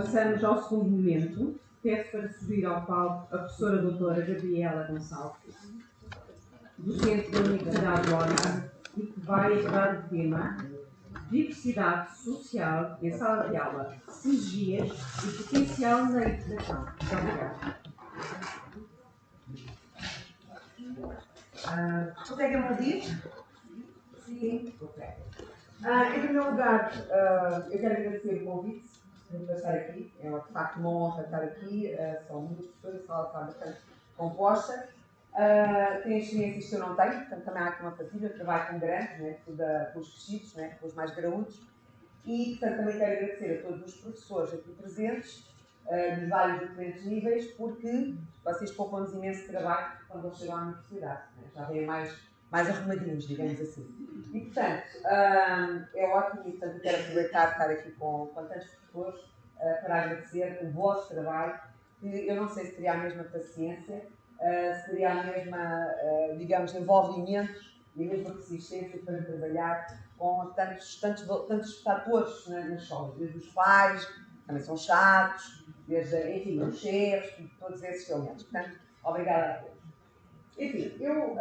Passamos ao segundo momento. Peço para subir ao palco a professora doutora Gabriela Gonçalves, docente da Universidade de Londres, e que vai abordar o tema diversidade social em sala de aula, sinergias e potencial na educação. Muito obrigada. Conseguem ouvir? Sim. Ok. Em primeiro lugar, eu quero agradecer o convite para estar aqui. É de facto uma honra estar aqui. São muitas pessoas, a sala está bastante composta. Tem experiências que eu não tenho, portanto também há aqui uma partilha. Eu trabalho com grandes, né, com os crescidos, né, com os mais graúdos. E, portanto, também quero agradecer a todos os professores aqui presentes, de vários diferentes níveis, porque vocês poupam-nos imenso trabalho quando eles chegam à universidade. Né? Já vêm mais arrumadinhos, digamos assim. E, portanto, é ótimo e, portanto, quero aproveitar de estar aqui com tantos professores para agradecer o vosso trabalho, que eu não sei se teria a mesma paciência, se teria a mesma, digamos, envolvimento e a mesma persistência para trabalhar com tantos fatores na escola, desde os pais, que também são chatos, desde, enfim, os chefes, todos esses elementos. Portanto, obrigada a todos. Enfim, eu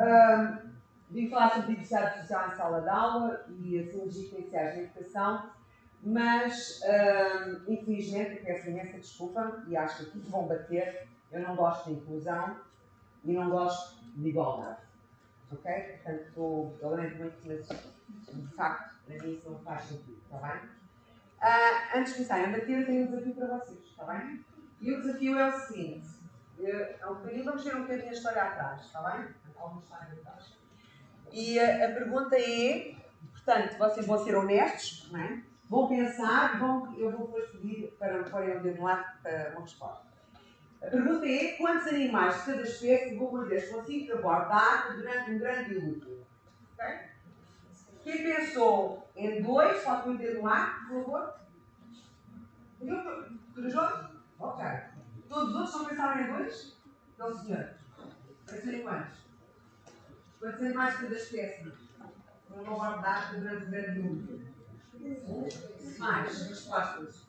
vim falar sobre diversidade social em sala de aula e as sinergias potenciais na educação, mas, infelizmente, eu peço imensa desculpa e acho que aqui vão bater, eu não gosto de inclusão e não gosto de igualdade. Ok? Portanto, eu lamento muito, mas de facto, para mim isso não faz sentido, está bem? Antes de começar a debater, eu tenho um desafio para vocês, está bem? E o desafio é o seguinte: vamos ver um bocadinho a história atrás, está bem? Alguma história atrás. E a pergunta é, portanto, vocês vão ser honestos, não é? Vão pensar, eu vou depois pedir para porem o dedo lá para uma resposta. A pergunta é: quantos animais de cada espécie vou fazer consigo abordar durante um grande dilúvio? Okay? Quem pensou em 2, pode pôr o dedo lá, por favor? Todos? Ok. Todos os outros não pensaram em 2? Então, senhor. Pensaram em quantos? Quantos animais de cada espécie vão abordar durante um grande dilúvio? Mais respostas.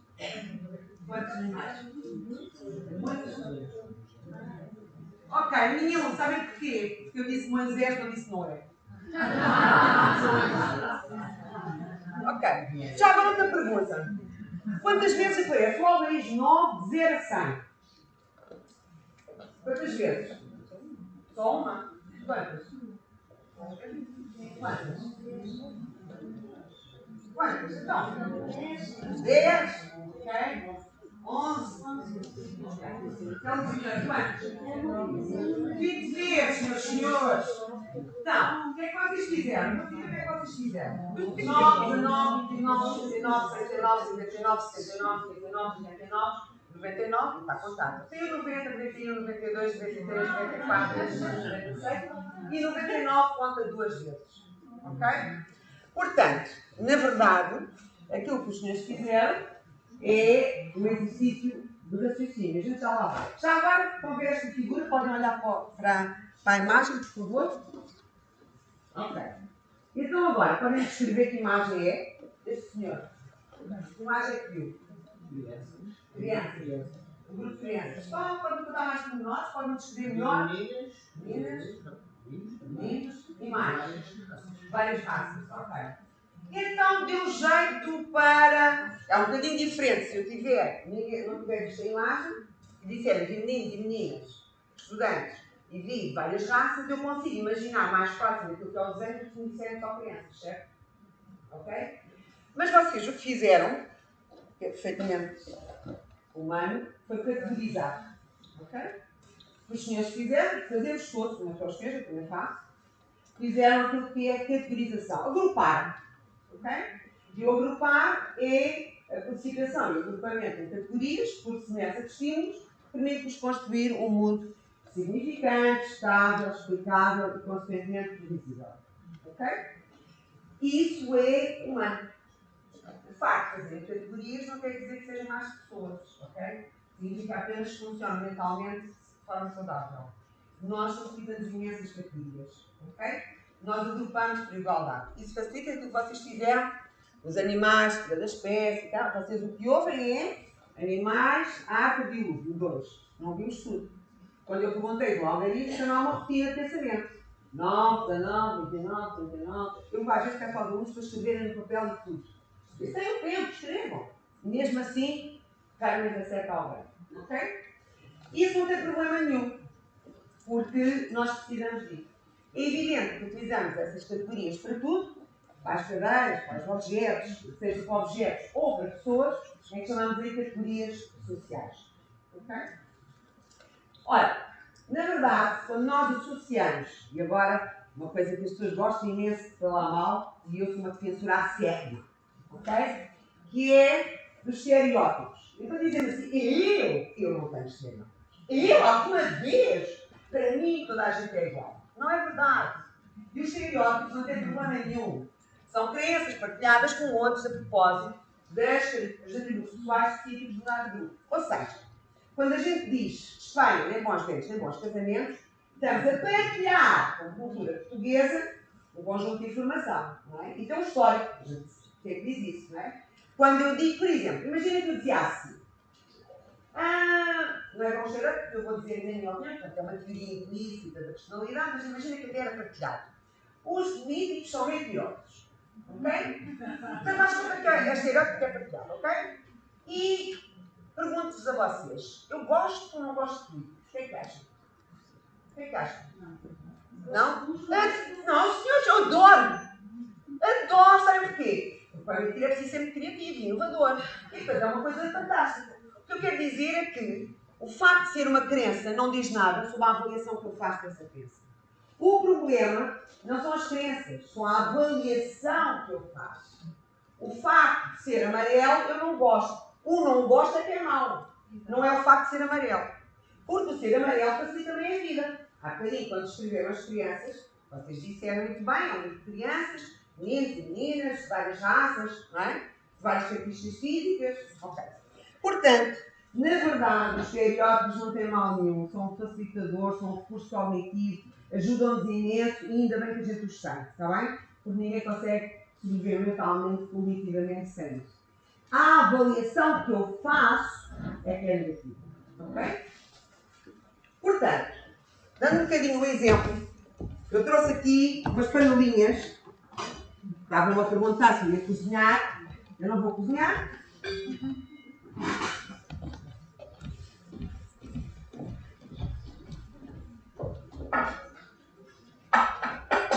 Quantos animais? Muitos. Ok, nenhum. Sabem porquê? Porque eu disse Moisés, não disse Noé. Ok. Já agora outra pergunta. Quantas vezes foi? A prova diz 9, de 0 a 100. Quantas vezes? Só uma? Quantas? Quantas? Então? 10. Ok. 11. Então, quantos? 20 vezes, meus senhores. Então, o que é que vocês fizeram? Não sei o que é que vocês fizeram. 9, 19, 29, 39, 69, 79, 79, 79, 79, 99, está contado. Tem o 90, 91, 92, 93, 94, 95, 96 e 99 conta 2 vezes. Ok? Portanto, na verdade, aquilo que os senhores fizeram é um exercício de raciocínio. A gente já lá vai. Já agora, para ver esta figura, podem olhar para a imagem, por favor. Ok. Então agora, podem descrever que imagem é este senhor. Que imagem é que viu? Crianças. O grupo de crianças. Podem botar mais pormenores, podem descrever melhor. Meninos e mais. Várias raças. Ok. Então deu jeito para. É um bocadinho diferente. Se eu não tiver visto a imagem, e disserem de meninos e meninas, estudantes, e vi várias raças, eu consigo imaginar mais fácil aquilo que é o desenho do que me disserem só crianças, certo? Ok? Mas vocês o que fizeram, que é perfeitamente humano, foi categorizar. Ok? Os senhores fizeram, fazemos todos, como é que eles fez, eu também faço, fizeram aquilo que é categorização. Agrupar. Ok? E o agrupar é a classificação e o agrupamento em categorias, por semelhança de estímulos, permite-nos construir um mundo significante, estável, explicável e, consequentemente, previsível. Ok? E isso é humano. De facto, fazer categorias não quer dizer que sejam mais pessoas. Ok? Significa apenas que funcionam mentalmente de forma saudável. Nós facilitamos imensas categorias. Ok? Nós agrupamos por igualdade. Isso facilita aquilo que vocês fizeram, os animais, cada espécie e tal. Vocês o que ouvem é Animais, água, dilúvio. 2. Não vimos tudo. Quando eu perguntei do algarismo, não há uma rotina de pensamento. 9, 19, 29, 39. Eu às vezes peço aos alunos para escreverem no papel e tudo. Isso tem um tempo, escrevam. Mesmo assim, raramente acerta alguém. Ok? Isso não tem problema nenhum, porque nós precisamos disso. É evidente que utilizamos essas categorias para tudo, para as cadeiras, para os objetos, seja para objetos ou para pessoas, em que chamamos de categorias sociais. Ok? Ora, na verdade, quando nós associamos, e agora, uma coisa que as pessoas gostam imenso de falar mal, e eu sou uma defensora acérrima, ok? Que é dos estereótipos. Então dizendo assim, eu não tenho estereótipos. Eu, alguma vez, para mim toda a gente é igual. Não é verdade. E os estereótipos não têm problema nenhum. São crenças partilhadas com outros a propósito das atributos pessoais específicos do dado grupo. Ou seja, quando a gente diz Espanha, nem bons dentes, nem bons casamentos, estamos a partilhar com a cultura portuguesa um conjunto de informação, não é? Então, histórico, a gente sempre diz isso, não é? Quando eu digo, por exemplo, imagina que eu dizia assim, não é bom cheiro, porque eu vou dizer na minha opinião, portanto, é uma teoria implícita da personalidade, mas imagina que eu quero partilhar. Os políticos são mentirosos, ok? Então, nós vamos que é estereótipo que é partilhado, ok? E pergunto-vos a vocês, eu gosto ou não gosto de políticos? O que é que acham? O que é que acham? Não? Não, senhores, eu adoro! Adoro, sabe porquê? Porque para mentir é preciso ser muito criativo e inovador. E depois é uma coisa fantástica. O que eu quero dizer é que o facto de ser uma crença não diz nada sobre a avaliação que eu faço dessa crença. O problema não são as crenças, são a avaliação que eu faço. O facto de ser amarelo, eu não gosto. O não gosto é que é mau. Não é o facto de ser amarelo. Porque o ser amarelo facilita também a vida. Há bocadinho, quando escreveram as crianças, vocês disseram muito bem, há muito de crianças, meninos e meninas, de várias raças, não é? De várias características físicas. Ok. Portanto, na verdade, os estereótipos não têm mal nenhum, são facilitadores, são um recurso cognitivo, ajudam-nos imenso e ainda bem que a gente os tem, está bem? Porque ninguém consegue sobreviver mentalmente, cognitivamente sem isso. A avaliação que eu faço é que é negativa, ok? Portanto, dando um bocadinho o exemplo, eu trouxe aqui umas panelinhas. Estavam a perguntar se eu ia cozinhar. Eu não vou cozinhar.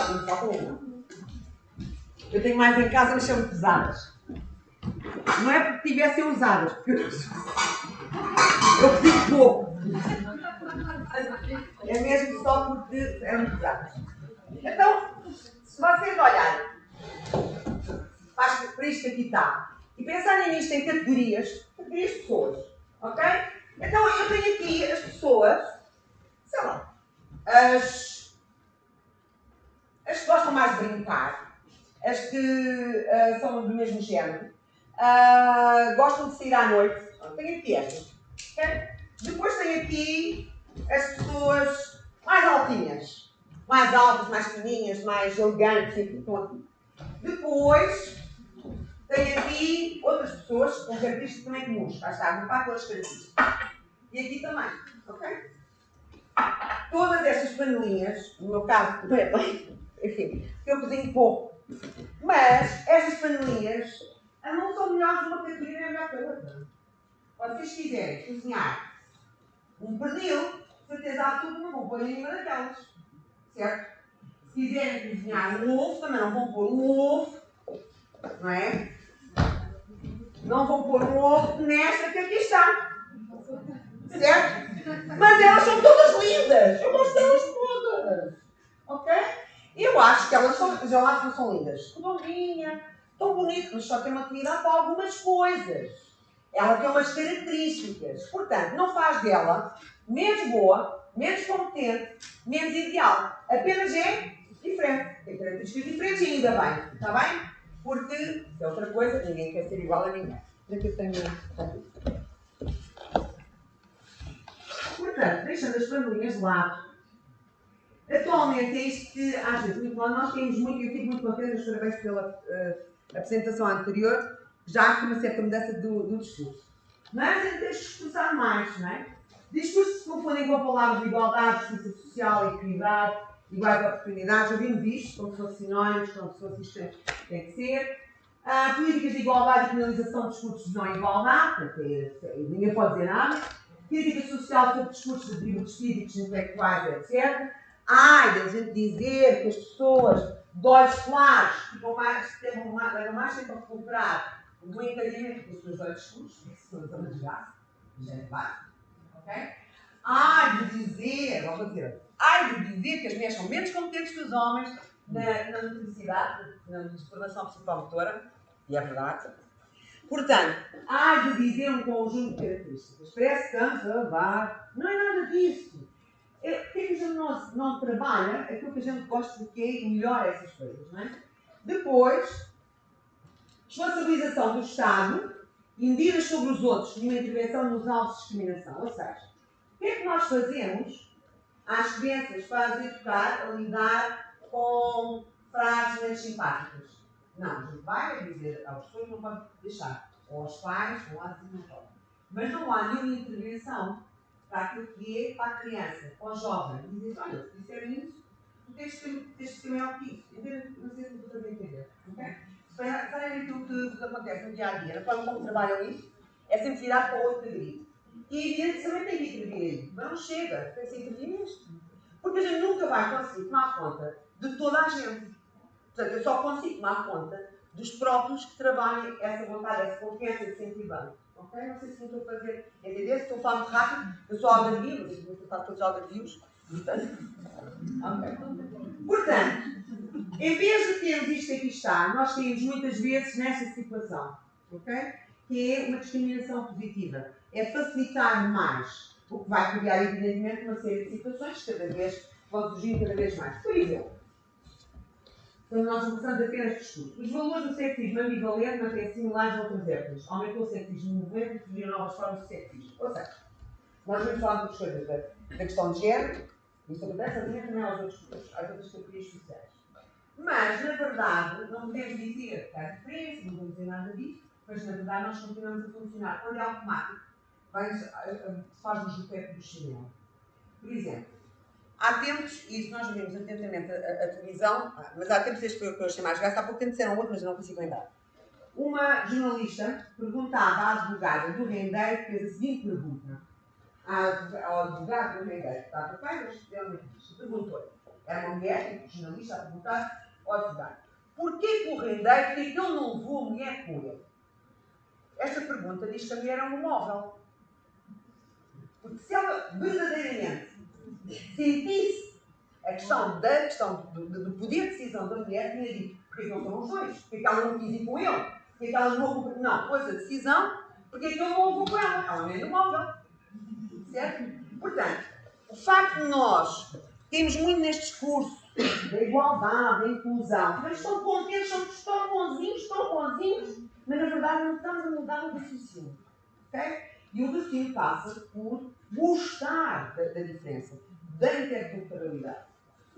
Não só com uma. Eu tenho mais em casa, mas são muito pesadas. Não é porque tivessem usadas, porque eu pedi pouco. É mesmo só porque eram pesadas. Então, se vocês olharem para isto que aqui está e pensarem nisto em categorias de pessoas, ok? Então, eu tenho aqui as pessoas, sei lá, as que gostam mais de brincar, as que são do mesmo género, gostam de sair à noite. Tenho aqui estas. Okay? Depois tenho aqui as pessoas mais altinhas. Mais altas, mais fininhas, mais elegantes, enfim, estão aqui. Depois tenho aqui outras pessoas com características também comuns. Cá está, não para com as características. E aqui também, ok? Todas estas panelinhas, no meu caso, enfim, eu cozinho pouco. Mas estas panelinhas não são melhores uma categoria nem melhor que a outra. Se vocês quiserem cozinhar um pernil, certeza absoluta não vão pôr nenhuma daquelas. Certo? Se quiserem cozinhar um ovo, também não vão pôr um ovo, não é? Não vão pôr um ovo nesta que aqui está. Certo? Mas elas são todas lindas. Eu gosto delas todas. Ok? Eu acho que elas são, eu acho que são lindas. Redondinha, tão bonito, mas só tem uma utilidade para algumas coisas. Ela tem umas características. Portanto, não faz dela menos boa, menos competente, menos ideal. Apenas é diferente. Tem características diferentes e ainda bem. Está bem? Porque, é outra coisa, ninguém quer ser igual a ninguém. Aqui eu tenho. Portanto, deixando as panelinhas de lado. Atualmente é isto que às vezes muito bom. Nós temos muito, eu fico muito contente, os parabéns pela apresentação anterior, já há uma certa mudança do discurso. Mas a gente tem que esforçar mais, não é? Discursos que se confundem com palavras de igualdade, justiça social, equidade, iguais oportunidades. Ouvimos isto como se fossem sinónimos, como se fosse isto tem que ser. Políticas de igualdade e penalização de discursos de não igualdade, portanto, ninguém pode dizer nada. Crítica social sobre discursos de atributos físicos, intelectuais, etc. Ai, da gente dizer que as pessoas de olhos claros levam mais tempo a recuperar do encadeamento dos seus olhos escuros, que se não a desgraça, já é básico, ok? Ai de dizer que as mulheres são menos competentes que os homens na motricidade, na formação psicomotora, e é verdade. Portanto, ai de dizer um conjunto de características. Parece que estamos a levar. Não é nada disso. Porque a gente não trabalha aquilo que a gente gosta de que é melhor essas coisas, não é? Depois, responsabilização do Estado e medidas sobre os outros de uma intervenção nos alvos de discriminação. Ou seja, o que é que nós fazemos às crianças para as educar a lidar com frases menos simpáticas? Não, a gente vai dizer às pessoas que não podem deixar, ou aos pais, ou às não podem. Mas não há nenhuma intervenção para aquilo que é para a criança, para o jovem. E dizer, olha, se disserem isso, tu tens de ser maior que isso. Não sei se tu estás a entender. Okay? Sabem aquilo que acontece no dia a dia, na forma como trabalham isso, é sempre virar para o outro grito. E evidente também tem que intervir aí. Mas não chega, tem que ser intervir nisto. Porque a gente nunca vai conseguir tomar conta de toda a gente. Portanto, eu só consigo tomar conta dos próprios que trabalhem essa vontade, essa confiança de sentir bem. Ok? Não sei se não estou a fazer entender, se estou a falar muito rápido, eu sou algarvio, mas estou a falar todos algarvios. Portanto, em vez de termos isto aqui está, nós temos muitas vezes nesta situação, ok? Que é uma discriminação positiva. É facilitar mais, o que vai criar, evidentemente, uma série de situações que cada vez vão surgir cada vez mais. Por exemplo, quando nós começamos apenas discurso, os valores do sexismo ambivalente mantêm-se similares a outras épocas. Aumentou o sexismo no movimento e surgiram novas formas de sexismo. Ou seja, nós vamos falar de coisas da questão de género, isto acontece também às outras categorias sociais. Mas, na verdade, não podemos dizer que há diferença, não podemos dizer nada disso, mas, na verdade, nós continuamos a funcionar. Quando é automático, faz-nos o pé do chinelo. Por exemplo, há tempos, e isso nós vimos atentamente a televisão, mas há tempos, este foi o que eu achei mais graça, há pouco tempo disseram outro, mas eu não consigo lembrar. Uma jornalista perguntava à advogada do rendeiro, fez a seguinte pergunta. Ao advogado do rendeiro, que estava bem, mas realmente perguntou-lhe. Era uma mulher, jornalista, a perguntar ao advogado. Porquê que o rendeiro, porque ele não levou a mulher com ele? Esta pergunta diz que a mulher é um móvel. Porque se ela verdadeiramente sentisse a questão do poder de decisão da mulher, tinha dito, porque não foram os dois? Porque ela não quis ir com ele? Porque ela não pôs a decisão, porque ele não levou com ela? Ela não é do móvel. Certo? Portanto, o facto de nós temos muito neste discurso da igualdade, da inclusão, mas estão contentes, estão bonzinhos, mas na verdade não estamos a mudar o raciocínio. Okay? E o raciocínio passa por gostar da diferença, da interculturalidade.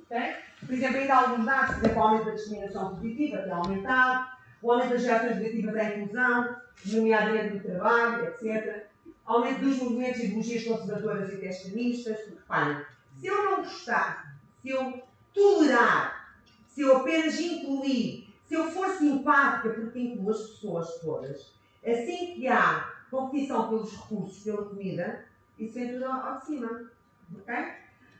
Okay? Por exemplo, ainda há alguns dados, por exemplo, o aumento da discriminação positiva tem aumentado, o aumento das reações negativas à inclusão, nomeadamente no trabalho, etc. Aumento dos movimentos e ideologias conservadoras e extremistas. Reparem, se eu não gostar, se eu tolerar, se eu apenas incluir, se eu for simpática porque incluo as pessoas todas, assim que há competição pelos recursos, pela comida, isso vem tudo ao de cima. Okay?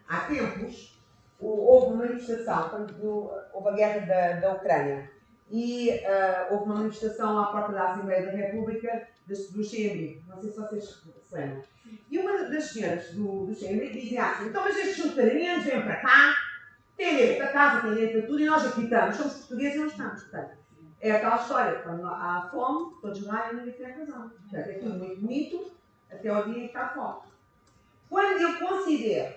Há tempos, houve uma manifestação, quando houve a guerra da Ucrânia, e houve uma manifestação à porta da Assembleia da República do Sem-Abrigo. Não sei se vocês se lembram. E uma das senhoras do Sem-Abrigo dizia assim: então, mas estes ucranianos vêm para cá, têm direito a casa, têm direito a tudo, e nós aqui estamos, somos portugueses e não estamos. Portanto, é aquela história, quando há fome, todos lá e ninguém tem razão. Portanto, é tudo muito bonito, até ao dia em que está fome. Quando eu considero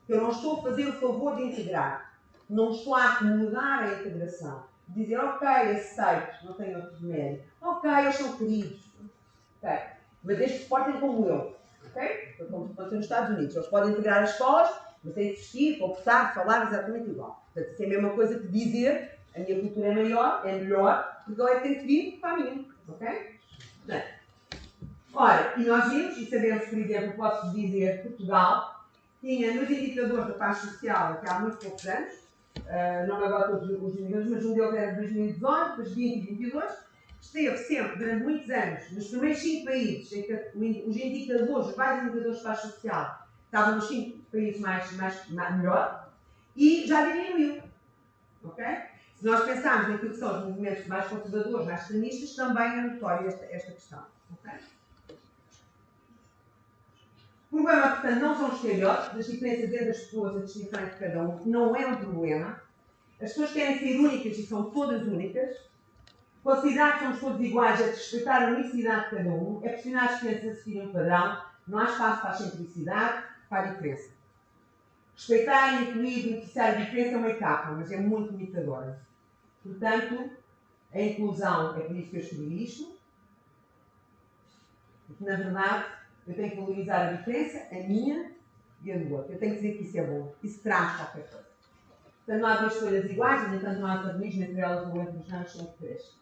que eu não estou a fazer o favor de integrar, não estou a acomodar a integração, dizer, ok, aceito, não tenho outro remédio, ok, eles são queridos, okay. Mas desde que se portem como eu, ok? Como nos Estados Unidos, eles podem integrar as escolas, mas têm que vestir, comportar, falar exatamente igual. Portanto, isso é a mesma coisa que dizer, a minha cultura é maior, é melhor, porque ele é que tem que vir para a minha, ok? Portanto, Ora, e nós vimos, e sabemos, por exemplo, posso dizer, Portugal tinha nos indicadores da paz social, que há muito poucos anos, não agora todos os indicadores, mas um deles era de 2018, depois 20 e 22, esteve sempre, durante muitos anos, nos primeiros 5 países, em que os indicadores, os vários indicadores de paz social, estavam nos 5 países melhor, e já diminuiu. Ok? Se nós pensarmos naquilo que são os movimentos mais conservadores, mais extremistas, também é notória esta questão. Okay? O problema, portanto, não são os estereótipos, as diferenças entre as pessoas, a distinção entre cada um, não é um problema. As pessoas querem ser únicas e são todas únicas. Considerar que somos todos iguais é respeitar a unicidade de cada um, é pressionar as crianças a seguir um padrão, não há espaço para a excentricidade, para a diferença. Respeitar, incluir, beneficiar a diferença é uma etapa, mas é muito limitadora. Portanto, a inclusão é por isso que eu escrevi isto, porque na verdade eu tenho que valorizar a diferença, a minha e a do outro. Eu tenho que dizer que isso é bom, isso traz qualquer coisa. Portanto, não há duas escolhas iguais, no entanto, não há organismos, entre elas o entre os ramos são três.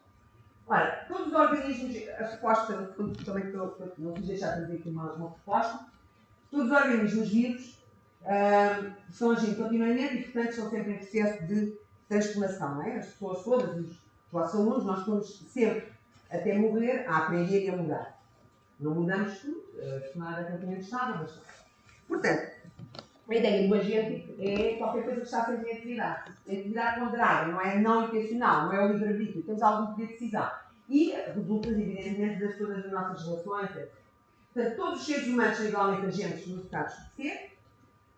Ora, todos os organismos, a proposta, também não quis deixar de dizer aqui uma proposta, todos os organismos vivos estão agindo continuamente e, portanto, estão sempre em processo de transformação. Não é? As pessoas todas, os vossos alunos, nós estamos sempre, até morrer, a aprender e a mudar. Não mudamos tudo, nada completamente estável, mas portanto, a ideia do agente é qualquer coisa que está sempre em atividade. Em atividade ponderada, não é não intencional, não é o livre-arbítrio, temos algum poder de decisão. E resulta, evidentemente, das todas as nossas relações, etc. Portanto, todos os seres humanos são igualmente agentes no estado de ser.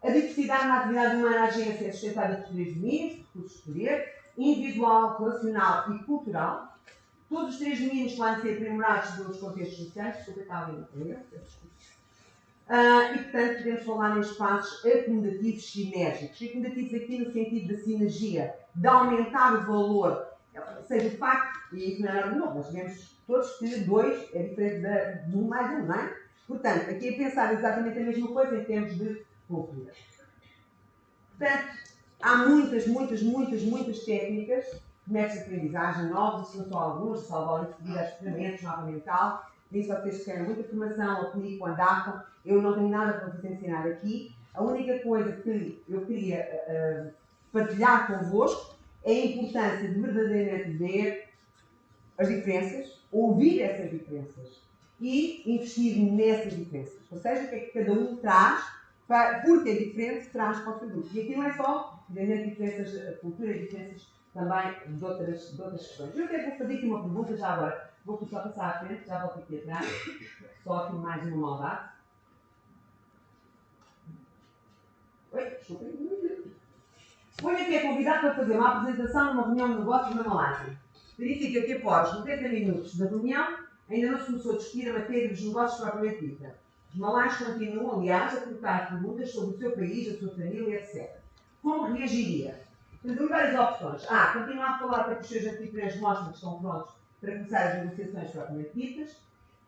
A diversidade na atividade humana, a agência é sustentada por três domínios, recursos de poder, individual, relacional e cultural. Todos os três domínios podem ser aprimorados pelos contextos sociais, desculpa, está ali no e, portanto, podemos falar em espaços acomodativos sinérgicos. Acomodativos aqui no sentido da sinergia, de aumentar o valor, ou seja, o facto, e isso não é nada novo, nós sabemos todos que 2 é diferente de 1 mais 1, não é? Portanto, aqui é pensar exatamente a mesma coisa em termos de cultura. Portanto, há muitas técnicas de métodos de aprendizagem novos, não só alguns, só agora seguir as ferramentas, mapa mental. Por isso, vocês querem muita formação, aplicam, adaptam. Eu não tenho nada para vos ensinar aqui. A única coisa que eu queria partilhar convosco é a importância de verdadeiramente ver as diferenças, ouvir essas diferenças e investir nessas diferenças. Ou seja, o que é que cada um traz, porque é diferente, traz para o seu grupo. E aqui não é só, evidentemente, diferenças de cultura, diferenças também de outras questões. Eu até vou fazer aqui uma pergunta já agora. Vou só passar à frente, já volto aqui atrás. Só aqui mais uma maldade. Oi, desculpem. Suponha que é convidado para fazer uma apresentação numa reunião de negócios na Malásia. Verifica que após 90 minutos da reunião, ainda não se começou a discutir a matéria dos negócios propriamente dita. Os malaios continuam, aliás, a colocar perguntas sobre o seu país, a sua família, etc. Como reagiria? Temos várias opções. A. Continuar a falar até que os seus anfitriões mostram que estão prontos para começar as negociações propriamente ditas.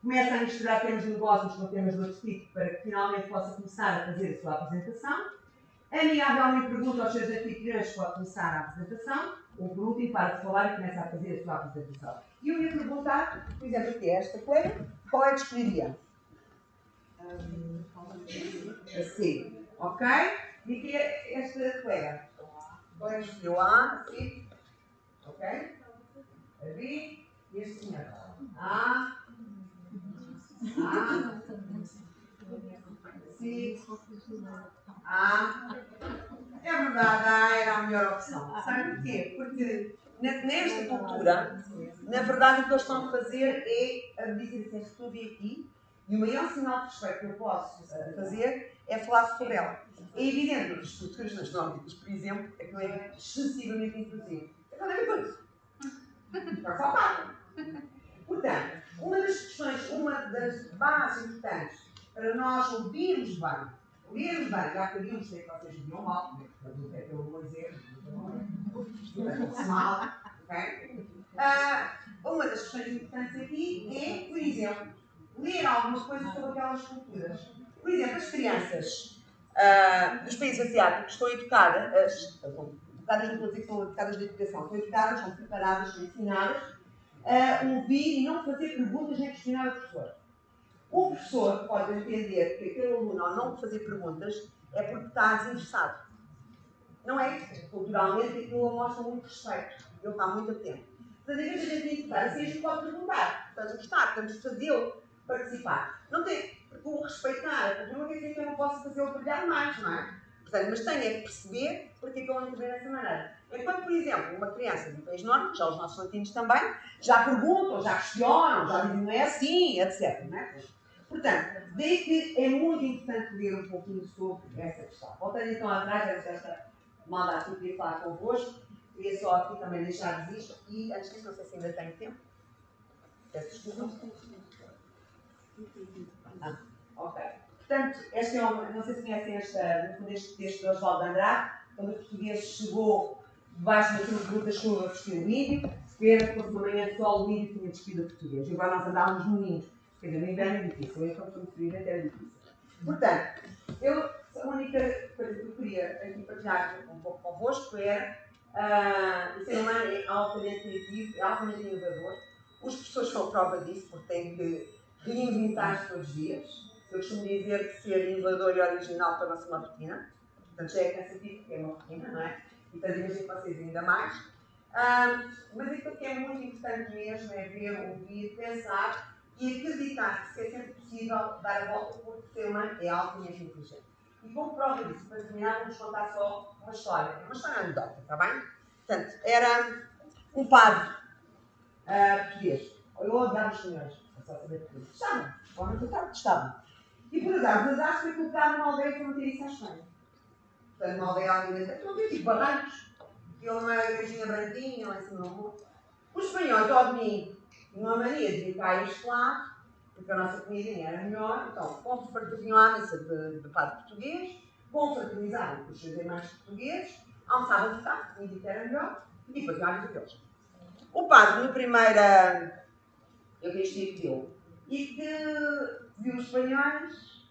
Começa a misturar temas de negócios com temas de outro tipo para que finalmente possa começar a fazer a sua apresentação. Amigavelmente pergunta aos seus anfitriões se pode começar a apresentação. Ou por último, para de falar e começa a fazer a sua apresentação. E eu ia perguntar, por exemplo, aqui a esta colega, qual é que escolheria? Assim, ok? E aqui esta colega. Qual é que escolheu? A, C, ok? A B e este senhor. A, C, A. É verdade, A era a melhor opção. Sabe porquê? Porque nesta cultura, na verdade, o que eles estão a fazer é dizer assim: estou aqui, e o maior sinal de respeito que eu posso fazer é falar sobre ela. É evidente que as estruturas nas nórdicas, por exemplo, aquilo é excessivamente inclusivo. Agora é coisa. Vai faltar. Portanto, uma das questões, uma das bases importantes para nós ouvirmos bem, já que eu sei que vocês viam mal, portanto, é que eu vou dizer, mal, ok? Uma das questões importantes aqui é, por exemplo, ler algumas coisas sobre aquelas culturas. Por exemplo, as crianças dos países asiáticos estão educadas, inclusive são educadas de educação, estão educadas, são preparadas, são ensinadas a ouvir e não fazer perguntas nem questionar o professor. O professor pode entender que aquele aluno, ao não fazer perguntas, é porque está desinteressado. Não é isso. Culturalmente, aquilo mostra muito respeito. Ele está muito atento. Portanto, em vez de a gente interessar, assim a gente pode perguntar. Estamos a gostar, estamos a fazê-lo participar. Não tem, porque o respeitar, porque não quer dizer que eu não possa fazê-lo brilhar mais, não é? Portanto, mas tem é que perceber porque é que ele intervém dessa maneira. Enquanto, por exemplo, uma criança de um país nórdico, já os nossos latinos também, já perguntam, já questionam, já dizem não é assim, etc. Não é? Portanto, daí que é muito importante ler um pouquinho sobre essa questão. Voltando então atrás desta maldade que eu queria falar convosco, queria só aqui também deixar-vos isto e, antes disso, não sei se ainda tenho tempo. Peço desculpa. Ok. Portanto, esta é uma, não sei se conhecem este texto de Oswaldo de Andrade, quando o português chegou debaixo daquele grupo da chuva vestiu o índio, era que fosse uma manhã de sol, o índio tinha despido o português. E agora nós andávamos no ninho. Quer dizer, no inverno é difícil, eu quando fui sobrevivente era difícil. Portanto, a única coisa que eu queria aqui partilhar um pouco convosco era o ser humano é altamente criativo, é altamente inovador. Os professores são a prova disso, porque têm que reinventar-se todos os dias. Eu costumo dizer que ser inovador e original torna-se uma rotina. Portanto, já é cansativo, porque é uma rotina, não é? E portanto, imagino vocês ainda mais. Mas aquilo que é muito importante mesmo é ver, ouvir, pensar e acreditar que é sempre possível dar a volta, porque o ser humano é altamente inteligente. E como prova disso, para terminar, vamos contar só uma história anedota, está bem? Portanto, era um padre português. Eu odiava os senhores, a só saber português. Estavam, ou estavam. E por azar, os azares foi colocado numa aldeia que não tinha isso à Espanha. Portanto, uma aldeia alimentar, não tinha tipo barrancos. Tinha uma igrejinha branquinha lá em cima do morro. Os espanhóis, ao domingo, uma mania de vir cá este lado, porque a nossa comidinha era melhor, então vinham à missa de padre português, confraternizavam com os seus irmãos portugueses, almoçavam de cá, a comida era melhor, e depois iam à missa deles. O padre, no primeiro eu vi este dele, e que viu os espanhóis,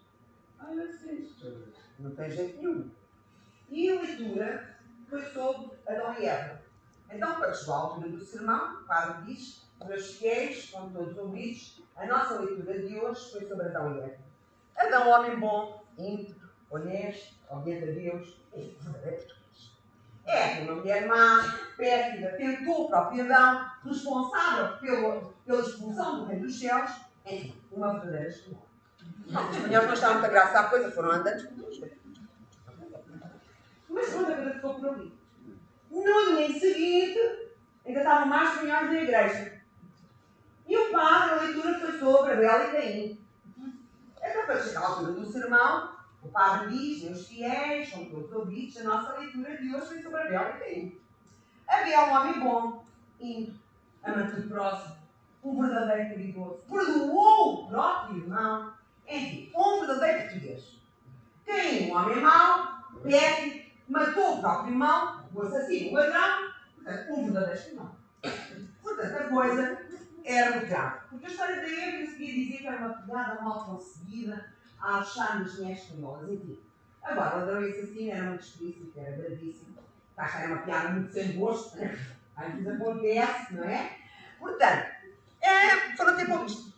olha isto, não tem jeito nenhum. E a leitura foi sobre Adão e Eva. Então, quando chegou à altura do sermão, o padre diz, meus fiéis, como todos ouvidos, a nossa leitura de hoje foi sobre Adão e Eva. Adão, homem bom, íntegro, honesto, obediente a Deus, e verdadeiro português. Eva, uma mulher má, pérfida, tentou o próprio Adão, responsável pela expulsão do reino dos céus, enfim, uma verdadeira espanhola. Os espanhóis não acharam muita graça à coisa, foram andando por Deus. Mas a segunda coisa ficou por ali. No domingo seguinte, ainda estavam mais espanhóis na igreja. E o padre, a leitura foi sobre Abel e Caim. Então, para chegar à altura do sermão, o padre diz, meus fiéis, são todos ouvidos, a nossa leitura de hoje foi sobre Abel e Caim. Abel, um homem bom, íntegro, amante do próximo, um verdadeiro caridoso, perdoou o próprio irmão, enfim, um verdadeiro português. Caim, um homem mau, pérfido, matou o próprio irmão, o assassino, o ladrão, portanto, um verdadeiro espanhol. Portanto, a coisa era muito grave. Porque a história da Eva se queria dizer que era uma piada mal conseguida a achar nas mulheres espanholas, enfim. Agora, o ladrão e assassino era muito explícito, era bravíssimo. Era uma piada muito sem gosto, né? Às vezes acontece, não é? Portanto, foram ter com o bicho.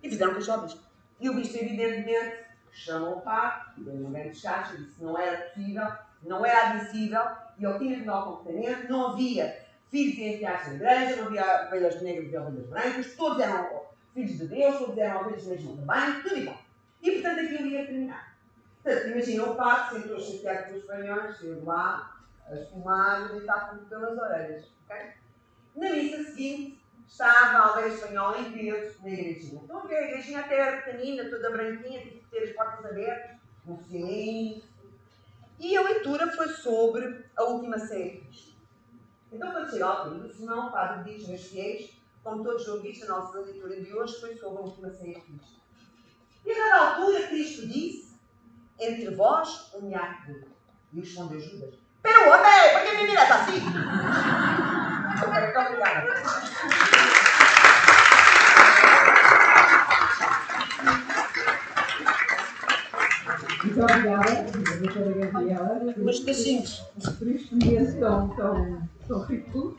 E fizeram com o bicho. E o bicho, evidentemente, chamou o padre, deu um grande descacho, disse que não era possível, não era admissível, e ele tinha que dar o comportamento, não havia filhos enviados na igreja, não havia ovelhas negras e ovelhas brancas, todos eram filhos de Deus, todos eram ovelhas mesmo de bem, tudo igual. E portanto aquilo ia terminar. Portanto, imagina o padre, sentou-se chateado com os espanhóis, chegou lá, a espumar e deitar com pelas orelhas. Okay? Na missa seguinte, estava a aldeia espanhola em peso na igrejinha. Estão a ver, a igrejinha até era pequenina, toda branquinha, tinha que ter as portas abertas, um silêncio. E a leitura foi sobre a última ceia de Cristo. Então, quando chega a altura do sermão, o padre diz, meus fiéis, como todos ouvidos, a nossa leitura de hoje foi sobre a última ceia de Cristo. E a dada altura, Cristo disse, entre vós, um hiato. E respondeu Judas, pero, hombre, por que me miras assim? Ok, muito obrigada. Muito obrigada, doutora Gabriela, Mas cachinhos. por este mês tão rico.